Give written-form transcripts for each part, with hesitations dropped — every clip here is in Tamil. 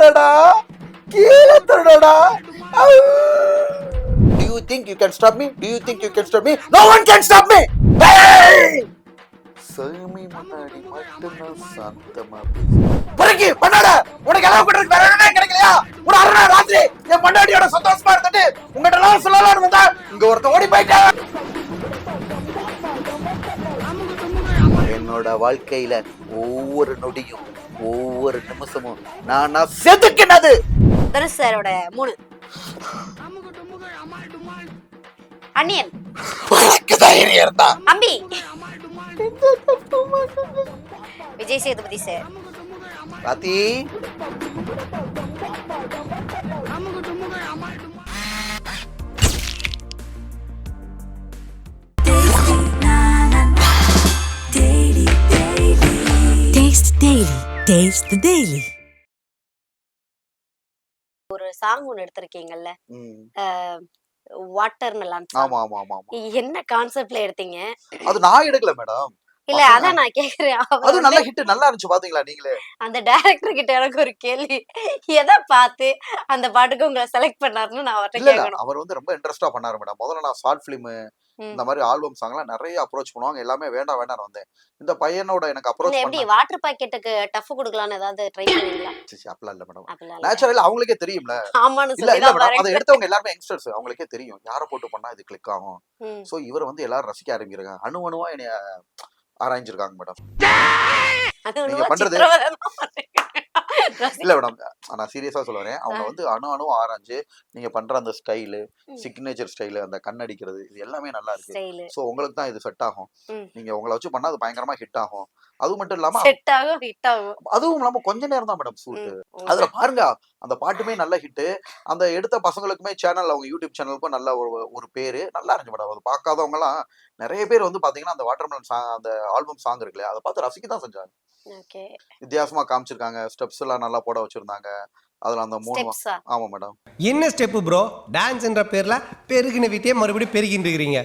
தொடடா கீழே தொடடா. Do you think you can stop me? Do you think you can stop me? No one can stop me. Hey! சாமி முன்னாடி மட்டும்தான் சாந்தமா பறக்கி பண்ணாட. உனக்கு எல்லாம் கூட்டிட்டு வேற என்ன கிடைக்கலையா? ஒரு அரை ராத்திரி என் பொண்டாட்டியோட சந்தோஷமா இருந்துட்டு உங்ககிட்ட எல்லாம் சொல்லலாம்னு வந்தா இங்க ஒருத்த ஓடி போயிட்டா. என்னோட வாழ்க்கையில ஒவ்வொரு நொடியும் ஒவ்வொரு நிமிஷமும் நான் செதுக்கினது. தனுஷ் சாரோட 3 அன்னியன் அம்பி விஜய் சேதுபதி சார் ராத்தி ஒரு சாங் ஒன்னு எடுத்திருக்கீங்கல்ல, வாட்டர் மெலான். ஆமா ஆமா ஆமா ஆமா. என்ன கான்செப்ட்ல எடுத்தீங்க? அது நான் எடுக்கல மேடம். இல்ல அதான் நான் கேக்குறேன். அது நல்ல ஹிட், நல்லா இருந்துச்சு பாத்தீங்களா நீங்களே? அந்த டைரக்டர் கிட்ட எனக்கு ஒரு கேள்வி, எதை பார்த்து அந்த பாட்டுக்கு உங்களை செலக்ட் பண்ணாருன்னு நான் அவர்கிட்ட கேட்கணும். அவர் வந்து ரொம்ப இன்ட்ரெஸ்டா பண்ணாரு மேடம். முதல்ல நான் ஷார்ட் பிலிம் இந்த மாதிரி ஆல்பம் சாங்லாம் நிறைய அப்ரோச் பண்ணுவாங்க, எல்லாமே வேண்டாம் வேண்டாம் வந்தேன். இந்த பையனோட எனக்கு அப்ரோச் பண்ண எப்படி வாட்டர் பாக்கெட்டுக்கு டஃப் கொடுக்கலாம்னு ஏதாவது ட்ரை பண்ணீங்களா? அப்பலாம் இல்ல மேடம். நேச்சுரலா அவங்களுக்கே தெரியும்ல. ஆமான்னு இல்ல இல்ல மேடம், அதை எடுத்தவங்க எல்லாரும் யங்ஸ்டர்ஸ், அவங்களுக்கே தெரியும் யாரை போட்டு பண்ணா இது கிளிக் ஆகும். சோ இவரை வந்து எல்லாரும் ரசிக்க ஆரம்பிக்கிறாங்க. அணுவணுவா என்னைய ஆராய்ஞ்சிருக்காங்க மேடம். நீங்க பண்றது இல்ல மேடம், நான் சீரியஸா சொல்ல வரேன். அவங்க வந்து அணு ஆராய்ஞ்சு நீங்க பண்ற அந்த ஸ்டைலு, சிக்னேச்சர் ஸ்டைலு, அந்த கண்ணடிக்கிறது, இது எல்லாமே நல்லா இருக்கு. சோ உங்களுக்கு தான் இது செட் ஆகும். நீங்க உங்களை வச்சு பண்ணா அது பயங்கரமா ஹிட் ஆகும். அது மட்டும் இல்லாம செட் ஆகும், ஹிட் ஆகும். அதுவும் இல்லாம கொஞ்ச நேரம் தான் மேடம் ஷூட். அதுல பாருங்க அந்த பாட்டுமே நல்ல ஹிட். அந்த எடுத்த பசங்களுக்குமே சேனல், அவங்க யூடியூப் சேனலுக்கும் நல்ல ஒரு பேரு, நல்லா இருந்துச்சு மேடம். அது பார்க்காதவங்க எல்லாம் நிறைய பேர் வந்து பாத்தீங்கன்னா அந்த வாட்டர்மெலன் சாங், அந்த ஆல்பம் சாங் இருக்குல்ல, அதை பார்த்து ரசிக்க தான் செஞ்சாங்க. வித்தியாசமா காமிச்சிருக்காங்க, ஸ்டெப்ஸ் எல்லாம் நல்லா போட வச்சிருந்தாங்க. அதுல அந்த 3 ஆமா மேடம். என்ன ஸ்டெப் ப்ரோ? டான்ஸ்ன்ற பேர்ல பெருகின வீட்டையே மறுபடியும் பெருகிட்டு இருக்கீங்க.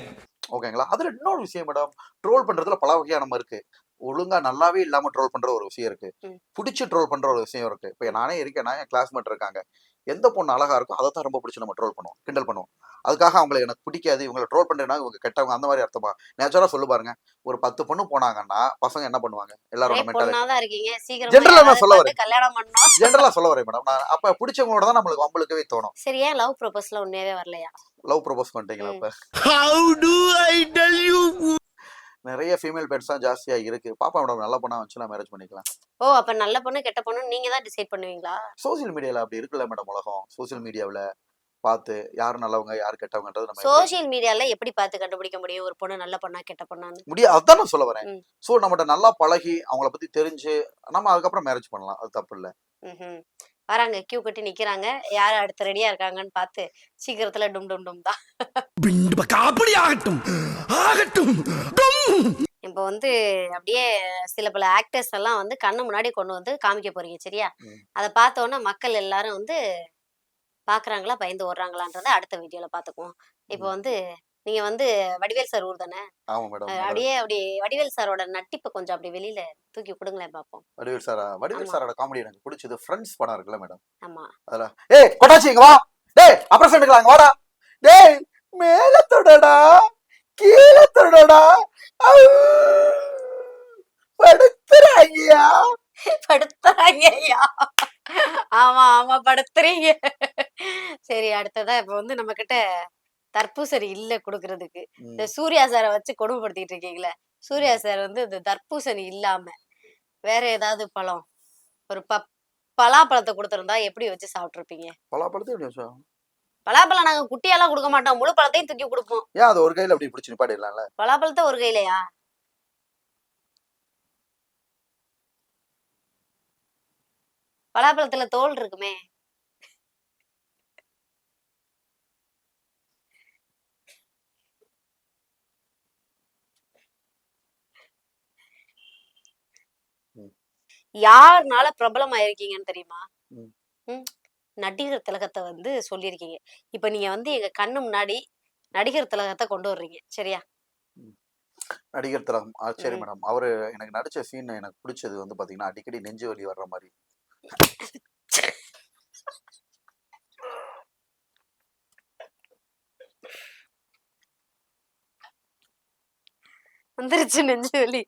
ஓகேங்களா? அதுல இன்னொரு விஷயம் மேடம், ட்ரோல் பண்றதுல பல வகையான இருக்கு. ஒழுங்கா நல்லாவே இல்லாம ட்ரோல் பண்ற ஒரு விஷயம் இருக்கு, பிடிச்சு ட்ரோல் பண்ற ஒரு விஷயம் இருக்கு. இப்ப நானே இருக்கேன்னா, என் கிளாஸ்மேட் இருக்காங்க, எந்த பொண்ணு அழகா இருக்கோ அதை தான் ரொம்ப பிடிச்சி நம்ம ட்ரோல் பண்ணுவோம், கிண்டல் பண்ணுவோம். அதுக்காக அவங்களை எனக்கு பிடிக்காது, இவங்களை ட்ரோல் பண்றேன்னா இவங்க கெட்டவங்க, அந்த மாதிரி அர்த்தமா? நேச்சுரலா சொல்லு பாருங்க. ஒரு 10 பொண்ணு போனாங்கன்னா பசங்க என்ன பண்ணுவாங்க? எல்லாரோட ஜென்ரலா நான் சொல்ல வரேன், ஜென்ரலா சொல்ல வரேன் மேடம். நான் அப்ப பிடிச்சவங்களோட தான் நம்மளுக்கு வம்பளுக்கவே தோணும். சரியா? லவ் ப்ரொபோஸ்ல உண்மையாவே வரலையா? லவ் ப்ரொபோஸ் பண்ணிட்டீங்களா? அப்ப How do I tell you? நிறைய ஃபீமேல் பெட்ஸ் தான் ஜாஸ்தியா இருக்கு. பாப்பா மேடம், நல்ல பொண்ணா வந்துச்சுன்னா மேரேஜ் பண்ணிக்கலாம். ஓ, அப்ப நல்ல பொண்ணு கெட்ட பொண்ணு நீங்க தான் டிசைட் பண்ணுவீங்களா? சோசியல் மீடியால அப்படி இருக்குல்ல மேடம் உலகம். சோசியல் மீடியாவுல பார்த்து யார் நல்லவங்க யார் கெட்டவங்கன்றது நம்ம சோசியல் மீடியால எப்படி பார்த்து கண்டுபிடிக்க முடியும் ஒரு பொண்ணு நல்ல பொண்ணா கெட்ட பொண்ணான்னு? முடியாது, அதான் நான் சொல்ல வரேன். சோ நம்மகிட்ட நல்லா பழகி அவங்கள பத்தி தெரிஞ்சு நம்ம அதுக்கப்புறம் மேரேஜ் பண்ணலாம், அது தப்பு இல்ல. வராங்க, கியூ கட்டி நிக்கிறாங்க, யாரு அடுத்து ரெடியா இருக்காங்கன்னு பார்த்து சீக்கிரத்துல டும் டும் டும் தான். இப்போ வந்து அப்படியே சில பல ஆக்டர்ஸ் எல்லாம் வந்து கண்ணு முன்னாடி கொண்டு வந்து காமிக்க போறீங்க, சரியா? அதை பார்த்தோன்னா மக்கள் எல்லாரும் வந்து பாக்குறாங்களா, பயந்து ஓடுறாங்களான்றத அடுத்த வீடியோல பாத்துக்குவோம். இப்போ வந்து நீங்க வந்து வடிவேல் சார் ஊர் தானே? அப்படியே வடிவேல் சாரோட நட்டிப்பை கொஞ்சம் அப்படி வெளியில தூக்கி கொடுங்களேன் பாப்போம். வடிவேல் சாரோட காமெடி எனக்கு பிடிச்சது ஃப்ரெண்ட்ஸ் படம் இருக்குல்ல மேடம். ஆமா. அதுல ஏய் கொட்டாச்சி இங்க வா, டேய் அப்புறம் எடுக்கலாம் வாடா, டேய் மேல தொடடா கீழே தொடடா, படுத்துறாங்கயா படுத்துறாங்கய்யா. ஆமா ஆமா படுத்துறீங்க. சரி, அடுத்ததா இப்ப வந்து நம்ம கிட்ட தர்பூசணி இல்ல குடுக்கறதுக்கு. இந்த சூர்யா சாரை வச்சு கொடுமைப்படுத்திட்டு இருக்கீங்களே, சூர்யா சார் வந்து இந்த தர்பூசணி இல்லாம வேற ஏதாவது பழம், ஒரு பலாப்பழத்தை கொடுத்திருந்தா எப்படி வச்சு சாப்பிட்டுருப்பீங்க? பலாப்பழம் நாங்க குட்டியெல்லாம் கொடுக்க மாட்டோம், முழு பழத்தையும் தூக்கி கொடுப்போம். ஏன் அது ஒரு கையில அப்படி பிடிச்சு நிப்பாட்டிடலாம்ல? பலாப்பழத்தை ஒரு கையிலயா? பலாப்பழத்துல தோல் இருக்குமே. யாருனால பிரபலம் ஆயிருக்கீங்கன்னு தெரியுமா? நடிகர் திலகத்தை வந்து சொல்லியிருக்கீங்க. இப்ப நீங்க வந்து எங்க கண்ணு முன்னாடி நடிகர் திலகத்தை கொண்டு வர்றீங்க, சரியா? நடிகர் திலகம் சரி மேடம். அவரு எனக்கு நடிச்ச சீன் எனக்கு பிடிச்சது வந்து பாத்தீங்கன்னா, அடிக்கடி நெஞ்சு வலி வர்ற மாதிரி. வந்துருச்சு நெஞ்சு வலி.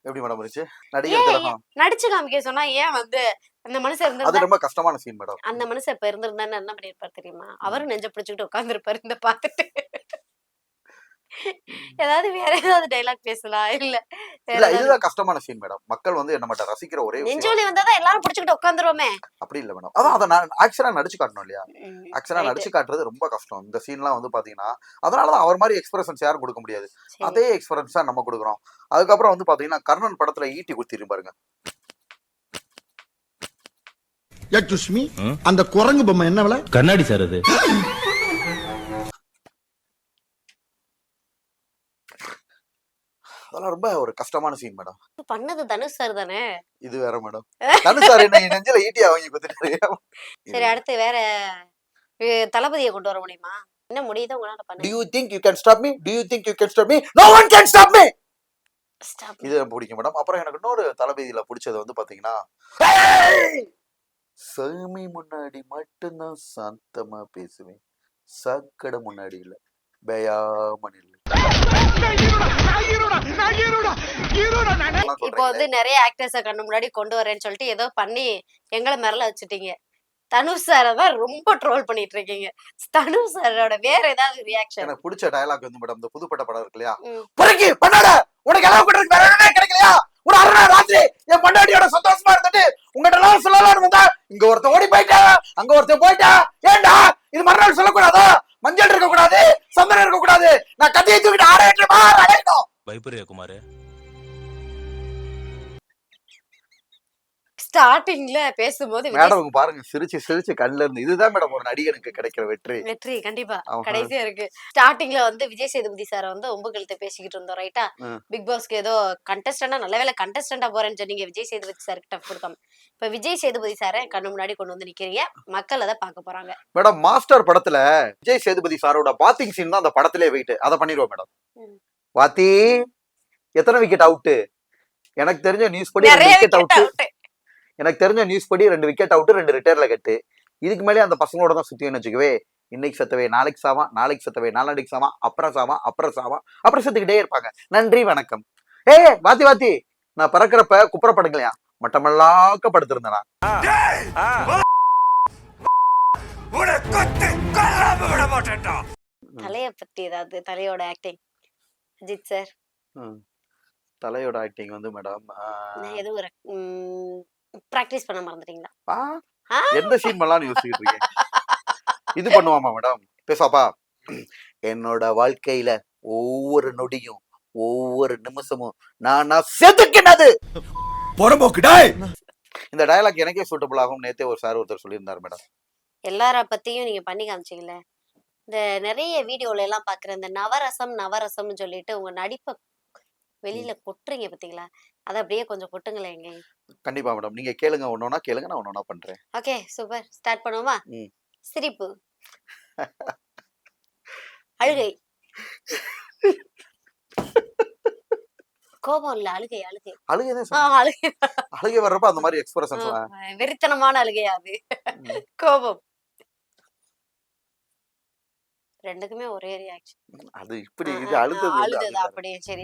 எப்படி மேடம் இருந்துச்சு ஏன் நடிகர் திலகம்? நடிச்சு காமிக்க சொன்னா ஏன் வந்து அந்த மனுஷன் அது இருந்திருந்தா ரொம்ப கஷ்டமான சீன் மேடம். அந்த மனுஷன் இப்ப இருந்திருந்தான்னு என்ன பண்ணிருப்பாரு தெரியுமா? அவரும் நெஞ்ச பிடிச்சுக்கிட்டு உட்கார்ந்துருப்பாரு இந்த பாத்துட்டு. ஏதாவது வேற ஏதாவது டைலாக் பேசலாம். இல்ல வேற இல்ல ஏதாவது இதுதான் கஷ்டமான சீன் மேடம். மக்கள் வந்து என்ன மட்டும் ரசிக்கிற ஒரே நெஞ்சு விஷயம் வலி வந்தாதான் எல்லாரும் பிடிச்சுக்கிட்டு உட்காந்துருவோமே. அப்படி இல்ல மேடம். அதான் அதை ஆக்சுவலா நடிச்சு காட்டணும் இல்லையா? ஆக்சுவலா ரைட். நடிச்சு காட்டுறது ரொம்ப கஷ்டம். இந்த சீன்லாம் வந்து பாத்தீங்கன்னா அதனாலதான் அவர் மாதிரி எக்ஸ்பிரஷன்ஸ் யாரும் கொடுக்க முடியாது. சரி. அதே எக்ஸ்பிரன்ஸ் தான் நம்ம கொடுக்குறோம். அதுக்கப்புறம் வந்து பாத்தீங்கன்னா கர்ணன் படத்துல ஈட்டி குத்திரு பாருங்க. சுஷ்மி அந்த குரங்கு பொம்மை என்ன விலை? கண்ணாடி சார் அது. அதெல்லாம் ரொம்ப ஒரு கஷ்டமான சீன் மேடம். பண்ணது தனுஷ் சார் தானே. இது வேற மேடம். தனுஷ் சார் என்ன நெஞ்சில ஈட்டியா வாங்கி குத்துட்டாரு. சரி அடுத்து வேற தளபதியை கொண்டு வர முடியுமா? என்ன முடியுதோ உங்களால Do பண்ணுங்க. you think you can stop me? Do you think you can stop me? No one can stop me. Stop. இது எனக்கு பிடிக்கும் மேடம். அப்புறம் எனக்கு இன்னொரு தளபதியில பிடிச்சது வந்து பாத்தீங்கன்னா சாமி முன்னாடி மட்டும்தான் சாந்தமா பேசுவேன், சாக்கடை முன்னாடி இல்ல பயாம நில்லு. இப்போ வந்து நிறைய ஆக்டர்ஸ கண்ணு முன்னாடி கொண்டு வரேன்னு சொல்லிட்டு ஏதோ பண்ணி எங்களை மிரள வச்சுட்டீங்க. தனுஷ் சாரை தான் ரொம்ப ட்ரோல் பண்ணிட்டு இருக்கீங்க. தனுஷ் சாரோட வேற ஏதாவது ரியாக்ஷன்? எனக்கு பிடிச்ச டயலாக் வந்து மேடம் இந்த புதுப்பட்ட படம் இருக்கு இல்லையா, ம். பொறுக்கி பண்ணாட உனக்கு எல்லாம் கிட்ட வேற என்ன கிடைக்கலையா, ஒரு அரை ராத்திரி என் பொண்டாட்டியோட சந்தோஷமா இருந்துட்டு உங்ககிட்ட எல்லாம் சொல்லலாம்னு வந்தா இங்க ஒருத்தன் ஓடி போயிட்டா அங்க ஒருத்தன் போயிட்டா, ஏண்டா இது மறுநாள் சொல்லக்கூடாதா, மஞ்சள் இருக்க கூடாது, சந்தனம் இருக்க கூடாது, நான் கத்தியை தூக்கிட்டு ஆடையமா அடையணும். பயப்படுறியா குமார்? ஸ்டார்டிங்ல பேசும்போது மேடம் பாருங்க சிரிச்சு சிரிச்சு கண்ணுல இருந்து, இதுதான் மேடம் ஒரு நடிகனுக்கு கிடைக்கிற வெற்றி. வெற்றி கண்டிப்பா ஆமா. கடைசியா இருக்கு. ஸ்டார்டிங்ல வந்து விஜய் சேதுபதி சார வந்து ஒம்பு கழுத்தை பேசிக்கிட்டு இருந்தோம் ரைட்டா. பிக் பாஸ்க்கு ஏதோ கண்டஸ்டண்டா நல்ல வேலை கண்டஸ்டண்டா போறேன்னு சொன்னீங்க விஜய் சேதுபதி சார் கிட்ட கொடுக்காம. இப்ப விஜய் சேதுபதி சார கண்ணு முன்னாடி கொண்டு வந்து நிக்கிறீங்க, மக்கள் அதை பார்க்க போறாங்க. மேடம் மாஸ்டர் படத்துல விஜய் சேதுபதி சாரோட பாத்திங் சீன் தான் அந்த படத்திலே வெயிட், அதை பண்ணிடுவோம் மேடம். ம். வாத்தி எத்தனை விக்கெட் அவுட்? எனக்கு தெரிஞ்ச நியூஸ் படி நிறைய விக்கெட் wicket அவுட். out. எனக்கு தெரிஞ்ச நியூஸ் படி 2 விக்கெட் அவுட் 2 ரிட்டையர்ல கட்டு. இதுக்கு மேலே அந்த பசங்களோட தான் சுத்தின்னு வச்சுக்கவே, இன்னைக்கு செத்தவே நாளைக்கு சாவா, நாளைக்கு செத்தவே நாளைக்கு சாவா, அப்புறம் சாவா, அப்புறம் சாவா, அப்புறம் செத்துக்கிட்டே இருப்பாங்க. நன்றி வணக்கம். வாத்தி வாத்தி நான் பறக்கிறப்ப குப்புறப்படுங்களையா மட்டமல்லாக்க படுத்திருந்தேனா? தலைய பத்தி ஏதாவது தலையோட ஆக்டிங் அஜித் சார் தலையோட ஆக்டிங் வந்து மேடம் எதுவும் பிராக்டிஸ் பண்ண மறந்துட்டீங்களா? எந்த சீன் பண்ணலாம்னு யோசிச்சுட்டு இருக்கேன். இது பண்ணுவாமா மேடம்? பேசாப்பா, என்னோட வாழ்க்கையில ஒவ்வொரு நொடியும் ஒவ்வொரு நிமிஷமும் நான் செதுக்கினது பொறம்போக்குடாய். இந்த டயலாக் எனக்கே சூட்டபிள் ஆகும். நேத்தே ஒரு சார் ஒருத்தர் சொல்லியிருந்தாரு மேடம். எல்லார பத்தியும் நீங்க பண்ணி காமிச்சீங்கல்ல. இந்த நிறைய வீடியோல எல்லாம் பாக்குற இந்த நவரசம் நவரசம்னு சொல்லிட்டு உங்க நடிப்பை வெளியில கொட்டுறீங்க பாத்தீங்களா, அதை அப்படியே கொஞ்சம் கொட்டுங்களேன் எங்க. கண்டிப்பா மேடம், நீங்க கேளுங்க, ஒன்னொன்னா கேளுங்க, நான் ஒன்னொன்னா பண்றேன். ஓகே சூப்பர், ஸ்டார்ட் பண்ணுவோமா? சிரிப்பு, அழுகை, கோபம் இல்ல அழுகை அழுகை அழுகைதான் அழுகை அழுகை வர்றப்ப அந்த மாதிரி எக்ஸ்பிரஷன்ஸ். வெறித்தனமான அழுகையா அது? கோபம். ரெண்டுக்குமே ஒரே ரியாக்ஷன். அது இப்படி இது அழுதது அழுதது அப்படியே. சரி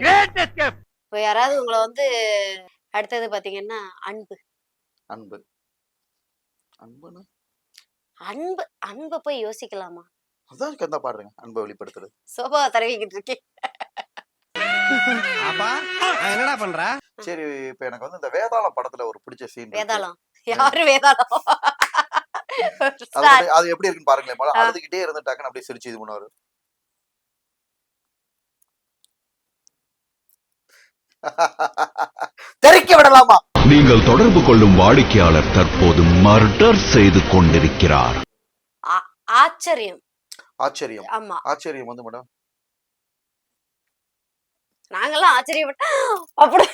இப்போ யாராவது உங்களை வந்து அடுத்தது பாத்தீங்கன்னா அன்பு. அன்பு அன்புன்னு அன்பு அன்பை போய் யோசிக்கலாமா? அதான் கந்தா பாடுறேங்க, அன்பை வெளிப்படுத்துறது. சோபா தடவிக்கிட்டு இருக்கேன். என்னடா பண்ற? சரி இப்ப எனக்கு வந்து இந்த வேதாளம் படத்துல ஒரு பிடிச்ச சீன். வேதாளம்? யாரு வேதாளம்? அது எப்படி இருக்குன்னு பாருங்களேன். அழுதுகிட்டே இருந்துட்டாங்கன்னு அப்படியே சிரிச்சு இது பண்ணுவாரு. தெரிக்க விடலாமா? நீங்கள் தொடர்பு கொள்ளும் வாடிக்கையாளர் தற்போது மர்டர் செய்து கொண்டிருக்கிறார். ஆச்சரியம். ஆச்சரியம். ஆமா ஆச்சரியம் வந்து மேடம் நாங்கெல்லாம் ஆச்சரியப்பட்டா அப்படி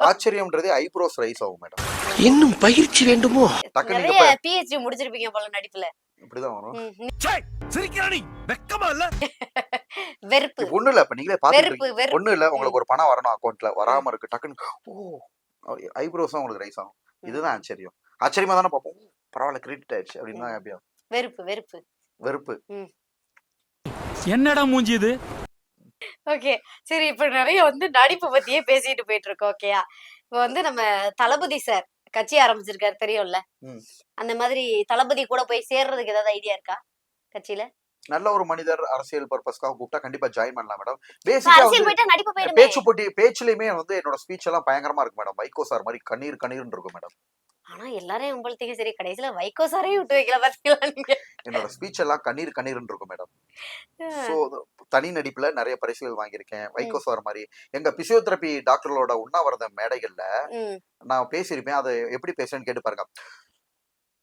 ஆச்சரியம்ன்றதே ஐப்ரோஸ் ரைஸ் ஆகும் மேடம். இன்னும் பயிற்சி வேண்டுமோ? நிறைய PhD முடிச்சிருப்பீங்க போல நடிப்புல. இப்படிதான் வரும். வெறுப்பு. ஒண்ணு இல்ல, இப்ப நீங்களே பாத்துட்டு வெறுப்பு. ஒண்ணு இல்ல, உங்களுக்கு ஒரு பணம் வரணும் அக்கௌண்ட்ல, வராம இருக்கு, டக்குன்னு ஐப்ரோஸ் உங்களுக்கு ரைஸ் ஆகும். இதுதான் ஆச்சரியம். ஆச்சரியமா தானே பார்ப்போம். பரவாயில்ல கிரெடிட் ஆயிடுச்சு அப்படின்னா ஹாப்பியா வெறுப்பு வெறுப்பு. வெறுப்பு. என்னடா மூஞ்சி இது? ஓகே. சரி, இப்ப நிறைய வந்து நடிப்பு பத்தியே பேசிட்டு போயிட்டு இருக்கோம். ஓகேயா? இப்ப வந்து நம்ம தளபதி சார் கட்சி ஆரம்பிச்சிருக்காரு, தெரியும்ல? ம். அந்த மாதிரி தளபதி கூட போய் சேர்றதுக்கு ஏதாவது ஐடியா இருக்கா கட்சியில? நல்ல ஒரு மனிதர் அரசியல் பர்பஸ்க்காக கூப்பிட்டா கண்டிப்பா ஜாயின் பண்ணலாம் மேடம். இப்ப பேசிக்கா அரசியல் வந்து போயிட்டா நடிப்பு போயிடுமே. பேச்சு போட்டி பேச்சுலயுமே வந்து என்னோட ஸ்பீச் எல்லாம் பயங்கரமா இருக்கு மேடம். வைகோ சார் மாதிரி கண்ணீர் கண்ணீர்னு இருக்கும் மேடம். ஆனா எல்லாரையும் உங்கள்த்தீங்க, சரி கடைசியில வைகோ சாரையும் விட்டு வைக்கல பாத்தீங்களா நீங்க? என்னோட ஸ்பீச் எல்லாம் கண்ணீர் கண்ணீர்னு இருக்கும் மேடம். ஆ. சோ தனி நடிப்புல நிறைய பரிசுகள் வாங்கியிருக்கேன். வைகோ சார் மாதிரி எங்க பிசியோதெரபி டாக்டர்களோட உண்ணாவிரத மேடைகள்ல ம். நான் பேசியிருப்பேன். அதை எப்படி பேசுறேன்னு கேட்டு பாருங்க.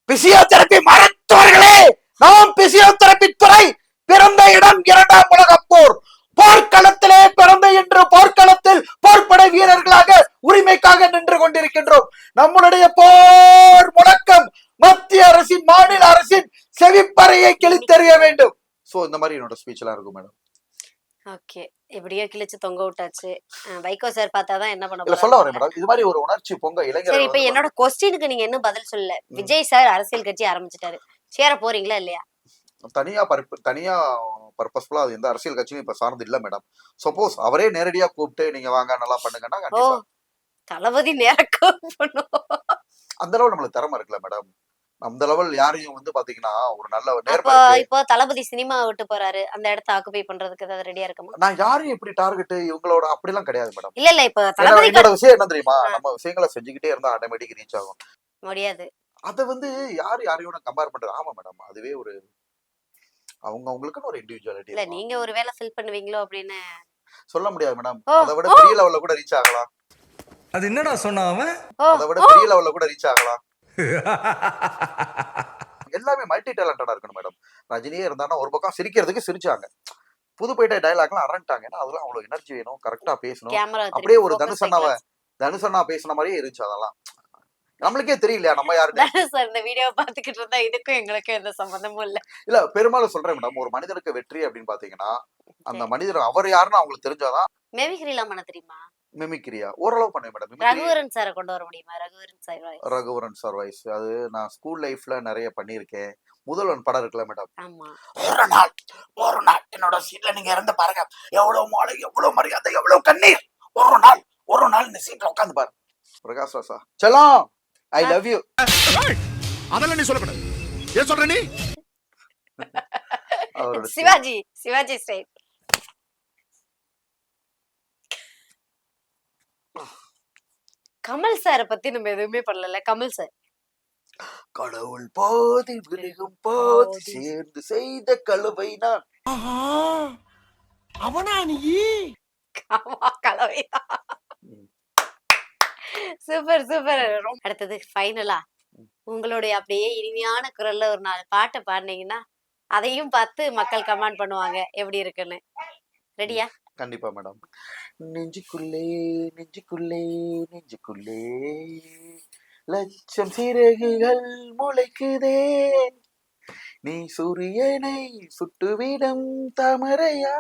பிசியோதெரபி மருத்துவர்களே, நாம் பிசியோதெரபி துறை பிறந்த இடம் 2ஆம் உலகப் போர். போர்க்களத்திலே பிறந்த இன்று போர்க்களத்தில் போர்ப்படை வீரர்களாக உரிமைக்காக நின்று கொண்டிருக்கின்றோம். நம்மளுடைய போர் முழக்கம் மத்திய அரசின் மாநில அரசின் செவிப்பறையை கிழித்தெறிய வேண்டும். சோ இந்த மாதிரி என்னோட ஸ்பீச் எல்லாம் இருக்கும் மேடம். ஓகே. எப்படியோ கிழிச்சு தொங்க விட்டாச்சு. வைகோ சார் பார்த்தாதான் என்ன பண்ண இல்ல சொல்ல வரேன் போறாங்க. மேடம். இது மாதிரி ஒரு உணர்ச்சி பொங்க சரி, இளைஞர்கள் இப்ப வந்து என்னோட கொஸ்டினுக்கு நீங்க என்ன பதில் சொல்லல. விஜய் சார் அரசியல் கட்சி ஆரம்பிச்சிட்டாரு, சேர போறீங்களா இல்லையா? தனியா பர்பஸ்ஃபுல்லா அது எந்த அரசியல் கட்சியும் இப்ப சார்ந்து இல்ல மேடம். சப்போஸ் அவரே நேரடியா கூப்பிட்டு நீங்க வாங்க நல்லா பண்ணுங்கன்னா ஓ, கண்டிப்பா தளபதி நேரம் பண்ணும். அந்த அளவு நம்மளுக்கு திறமை இருக்குல்ல மேடம். அந்த லெவல் யாரையும் வந்து பாத்தீங்கன்னா ஒரு நல்ல அப்போ நேர்மை இருக்கு. இப்போ தளபதி சினிமா விட்டு போறாரு, அந்த இடத்த ஆக்குபை பண்றதுக்கு ஏதாவது ரெடியா இருக்குமா? நான் யாரையும் எப்படி டார்கெட் இவங்களோட அப்படிலாம் கிடையாது மேடம். இல்ல இல்ல, இப்ப ஏன்னா தளபதி என்னோட விஷயம் என்ன தெரியுமா, நம்ம விஷயங்களை செஞ்சுக்கிட்டே இருந்தா ஆட்டோமேட்டிக் ரீச் ஆகும். முடியாது. அதை வந்து யாரையோட கம்பேர் பண்றது. ஆமா மேடம், அதுவே ஒரு அவங்களுக்குன்னு ஒரு இண்டிவிஜுவாலிட்டி இல்ல, இருக்கும். நீங்க ஒரு வேலை ஃபில் பண்ணுவீங்களோ அப்படின்னு. சொல்ல முடியாது மேடம். ஓ, அதை விட ஓ, பெரிய லெவல்ல கூட ரீச் ஆகலாம். அது என்னடா சொன்னா அவன்? ஓ, அதை விட ஓ. பெரிய லெவல்ல கூட ரீச் ஆகலாம். எல்லாமே மல்டி டேலண்டடா இருக்கணும் மேடம். ரஜினியே இருந்தாங்கன்னா ஒரு பக்கம் சிரிக்கிறதுக்கு சிரிச்சாங்க, புதுப்பேட்டை டயலாக்லாம் அரண்டாங்க. ஏன்னா அதெல்லாம் அவ்வளவு எனர்ஜி வேணும், கரெக்டா பேசணும். கேமரா அப்படியே திருப்பி ஒரு focus தனுஷண்ணா பேசின மாதிரியே இருந்துச்சு. அதெல்லாம் நம்மளுக்கே தெரியலையா நம்ம யாருன்னு. தனுஷ் சார் இந்த வீடியோ பாத்துக்கிட்டு இருந்தா இதுக்கும் எங்களுக்கும் எந்த சம்பந்தமும் இல்ல. இல்ல பெரும்பாலும் சொல்றேன் மேடம், ஒரு மனிதனுக்கு வெற்றி அப்படின்னு பாத்தீங்கன்னா அந்த மனிதர் அவர் யாருன்னு அவங்களுக்கு தெரிஞ்சாதான். மெமிக்ரிலாம் பண்ண தெரியுமா? மிமிக்ரியா ஓரளவு பண்ணுவேன் மேடம். மிமிக்ரி ரகுவரன் சாரை கொண்டு வர முடியுமா? Raghuvaran sir voice. Raghuvaran sir voice அது நான் ஸ்கூல் லைஃப்ல நிறைய பண்ணியிருக்கேன். முதல்வன் படம் இருக்குல்ல மேடம். ஆமா. ஒரு நாள் என்னோட சீட்ல நீங்க இறந்து பாருங்க, எவ்வளவு மாலை, எவ்வளவு மரியாதை, எவ்வளவு கண்ணீர். ஒரு நாள் இந்த சீட்ல உட்காந்து பாரு. பிரகாஷ் ராசா செல்லம், ஐ லவ் யூ. அதெல்லாம் நீ சொல்லக்கூடாது. ஏன் சொல்ற நீ? அவரோட சிவாஜி ஸ்டைல். கமல் சாரை பத்தி நம்ம எதுவுமே பண்ணல. கமல் சார் கடவுள் பாதி விலகும் பாதி சேர்ந்து செய்த கலவை நான். அவனா நீ? ஆமா, கலவைதான். Super super. அடுத்தது ஃபைனலா உங்களுடைய அப்படியே இனிமையான குரல்ல ஒரு 4 பாட்டை பாடுனீங்கன்னா அதையும் பார்த்து மக்கள் கமெண்ட் பண்ணுவாங்க எப்படி இருக்குன்னு. ரெடியா? கண்டிப்பா மேடம். நெஞ்சுக்குள்ளே நெஞ்சுக்குள்ளே நெஞ்சுக்குள்ளே லட்சம் சிறகுகள் முளைக்குதே, நீ சூரியனை சுட்டுவிடும் தாமரையா,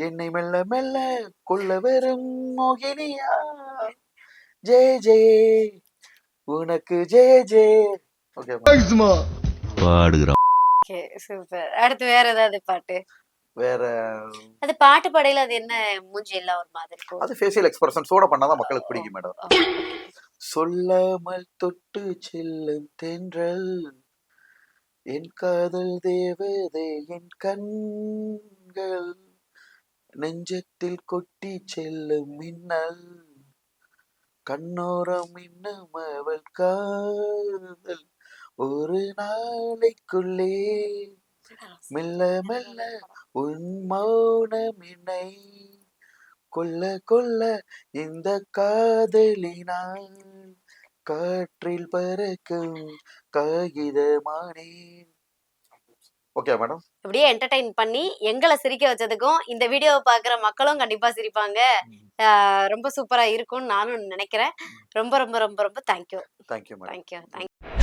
என்னை மெல்ல மெல்ல கொள்ள வரும் மோகினியா, ஜெய ஜெய உனக்கு ஜெய ஜெய. ஓகே பாடுகிறான். Okay, super. அடுத்து வேற ஏதாவது பாட்டு? வேற அது பாட்டு பாடையில அது என்ன மூஞ்சி எல்லாம் ஒரு மாதிரி இருக்கும். அது ஃபேஷியல் எக்ஸ்பிரஷன்ஸோட பண்ணாதான் மக்களுக்கு பிடிக்கும் மேடம். சொல்லாமல் தொட்டு செல்லும் தென்றல், என் காதல் தேவதை, என் கண்கள் நெஞ்சத்தில் கொட்டி செல்லும் மின்னல், கண்ணோரம் இன்னும் அவள் காதல், ஒரு நாளைக்குள்ளே மெல்ல மெல்ல உன் மௌனம் என்னை கொல்ல கொல்ல, இந்த காதலினால் காற்றில் பறக்கும் காகிதமானேன். Okay madam. அப்படியே என்டர்டைன் பண்ணி எங்களை சிரிக்க வச்சதுக்கும் இந்த வீடியோவை பாக்குற மக்களும் கண்டிப்பா சிரிப்பாங்க. ரொம்ப சூப்பரா இருக்கும்னு நானும் நினைக்கிறேன். ரொம்ப ரொம்ப ரொம்ப ரொம்ப தேங்க்யூ. Thank you madam. தேங்க்யூ.